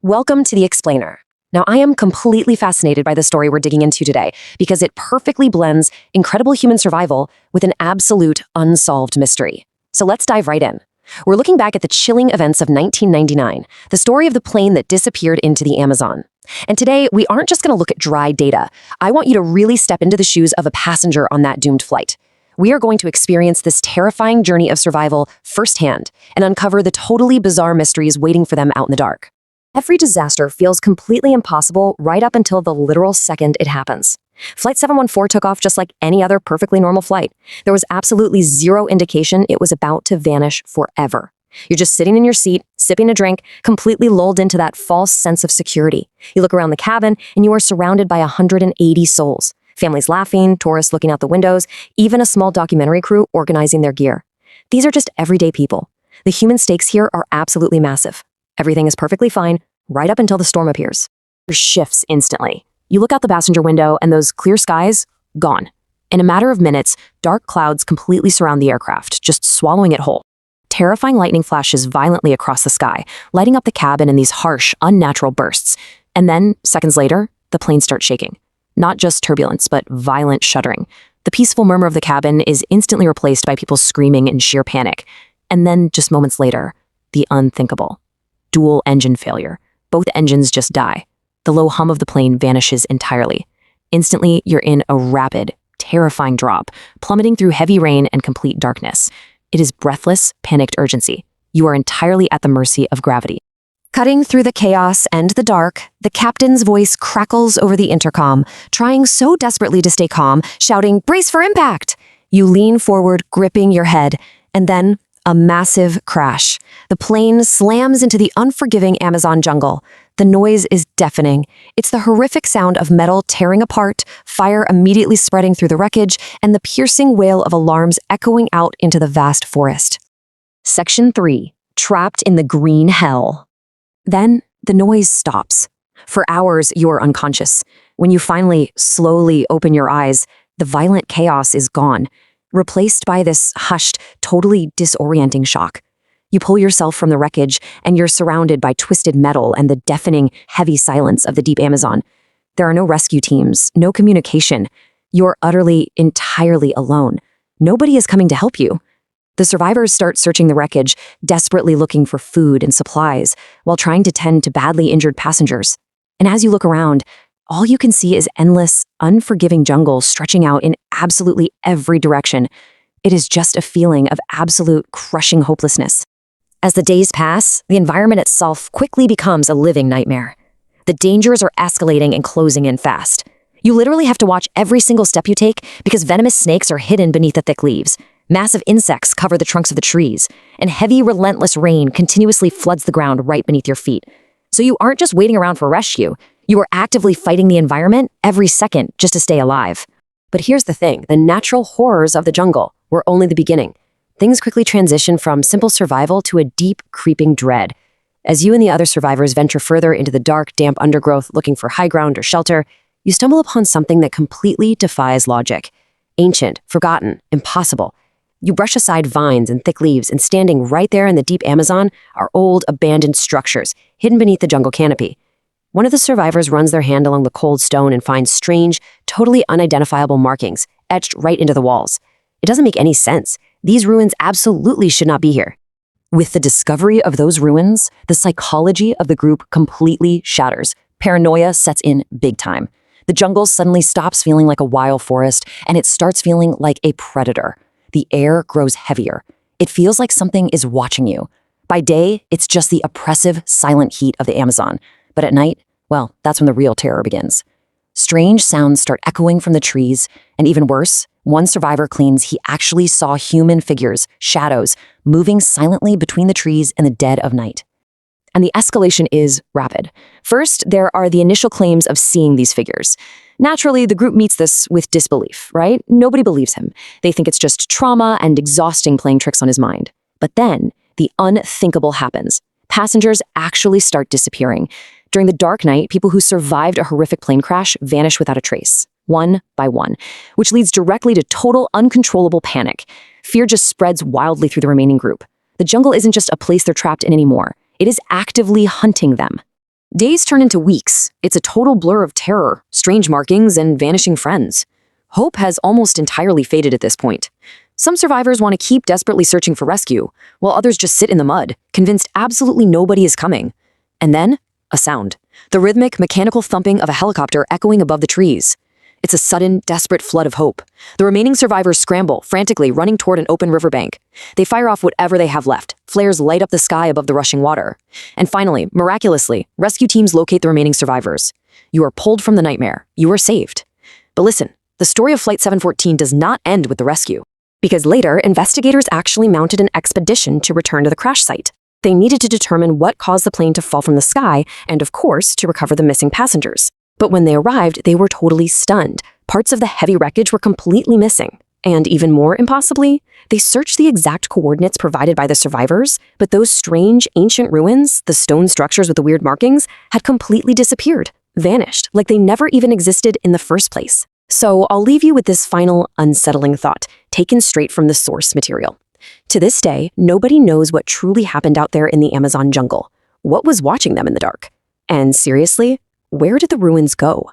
Welcome to The Explainer. Now, I am completely fascinated by the story we're digging into today because it perfectly blends incredible human survival with an absolute unsolved mystery. So let's dive right in. We're looking back at the chilling events of 1999, the story of the plane that disappeared into the Amazon. And today, we aren't just going to look at dry data. I want you to really step into the shoes of a passenger on that doomed flight. We are going to experience this terrifying journey of survival firsthand and uncover the totally bizarre mysteries waiting for them out in the dark. Every disaster feels completely impossible right up until the literal second it happens. Flight 714 took off just like any other perfectly normal flight. There was absolutely zero indication it was about to vanish forever. You're just sitting in your seat, sipping a drink, completely lulled into that false sense of security. You look around the cabin, and you are surrounded by 180 souls. Families laughing, tourists looking out the windows, even a small documentary crew organizing their gear. These are just everyday people. The human stakes here are absolutely massive. Everything is perfectly fine, right up until the storm appears. It shifts instantly. You look out the passenger window, and those clear skies, gone. In a matter of minutes, dark clouds completely surround the aircraft, just swallowing it whole. Terrifying lightning flashes violently across the sky, lighting up the cabin in these harsh, unnatural bursts. And then, seconds later, the plane starts shaking. Not just turbulence, but violent shuddering. The peaceful murmur of the cabin is instantly replaced by people screaming in sheer panic. And then, just moments later, the unthinkable. Dual engine failure. Both engines just die. The low hum of the plane vanishes entirely. Instantly, you're in a rapid, terrifying drop, plummeting through heavy rain and complete darkness. It is breathless, panicked urgency. You are entirely at the mercy of gravity. Cutting through the chaos and the dark, the captain's voice crackles over the intercom, trying so desperately to stay calm, shouting, "Brace for impact!" You lean forward, gripping your head, and then a massive crash. The plane slams into the unforgiving Amazon jungle. The noise is deafening. It's the horrific sound of metal tearing apart, fire immediately spreading through the wreckage, and the piercing wail of alarms echoing out into the vast forest. Section 3. Trapped in the green hell. Then, the noise stops. For hours, you're unconscious. When you finally, slowly open your eyes, the violent chaos is gone, replaced by this hushed, totally disorienting shock. You pull yourself from the wreckage, and you're surrounded by twisted metal and the deafening, heavy silence of the deep Amazon. There are no rescue teams, no communication. You're utterly, entirely alone. Nobody is coming to help you. The survivors start searching the wreckage, desperately looking for food and supplies, while trying to tend to badly injured passengers. And as you look around, all you can see is endless, unforgiving jungle stretching out in absolutely every direction. It is just a feeling of absolute, crushing hopelessness. As the days pass, the environment itself quickly becomes a living nightmare. The dangers are escalating and closing in fast. You literally have to watch every single step you take because venomous snakes are hidden beneath the thick leaves. Massive insects cover the trunks of the trees, and heavy, relentless rain continuously floods the ground right beneath your feet. So you aren't just waiting around for rescue. You are actively fighting the environment every second just to stay alive. But here's the thing, the natural horrors of the jungle were only the beginning. Things quickly transition from simple survival to a deep, creeping dread. As you and the other survivors venture further into the dark, damp undergrowth looking for high ground or shelter, you stumble upon something that completely defies logic. Ancient, forgotten, impossible. You brush aside vines and thick leaves, and standing right there in the deep Amazon are old, abandoned structures, hidden beneath the jungle canopy. One of the survivors runs their hand along the cold stone and finds strange, totally unidentifiable markings etched right into the walls. It doesn't make any sense. These ruins absolutely should not be here. With the discovery of those ruins, the psychology of the group completely shatters. Paranoia sets in big time. The jungle suddenly stops feeling like a wild forest, and it starts feeling like a predator. The air grows heavier. It feels like something is watching you. By day, it's just the oppressive, silent heat of the Amazon. But at night, well, that's when the real terror begins. Strange sounds start echoing from the trees, and even worse, one survivor claims he actually saw human figures, shadows, moving silently between the trees in the dead of night. And the escalation is rapid. First, there are the initial claims of seeing these figures. Naturally, the group meets this with disbelief, right? Nobody believes him. They think it's just trauma and exhausting playing tricks on his mind. But then, the unthinkable happens. Passengers actually start disappearing. During the dark night, people who survived a horrific plane crash vanish without a trace, one by one, which leads directly to total uncontrollable panic. Fear just spreads wildly through the remaining group. The jungle isn't just a place they're trapped in anymore. It is actively hunting them. Days turn into weeks. It's a total blur of terror, strange markings, and vanishing friends. Hope has almost entirely faded at this point. Some survivors want to keep desperately searching for rescue, while others just sit in the mud, convinced absolutely nobody is coming. And then, a sound. The rhythmic, mechanical thumping of a helicopter echoing above the trees. It's a sudden, desperate flood of hope. The remaining survivors scramble, frantically running toward an open riverbank. They fire off whatever they have left. Flares light up the sky above the rushing water. And finally, miraculously, rescue teams locate the remaining survivors. You are pulled from the nightmare. You are saved. But listen, the story of Flight 714 does not end with the rescue. Because later, investigators actually mounted an expedition to return to the crash site. They needed to determine what caused the plane to fall from the sky and, of course, to recover the missing passengers. But when they arrived, they were totally stunned. Parts of the heavy wreckage were completely missing. And even more impossibly, they searched the exact coordinates provided by the survivors, but those strange, ancient ruins, the stone structures with the weird markings, had completely disappeared, vanished, like they never even existed in the first place. So I'll leave you with this final, unsettling thought, taken straight from the source material. To this day, nobody knows what truly happened out there in the Amazon jungle. What was watching them in the dark? And seriously, where did the ruins go?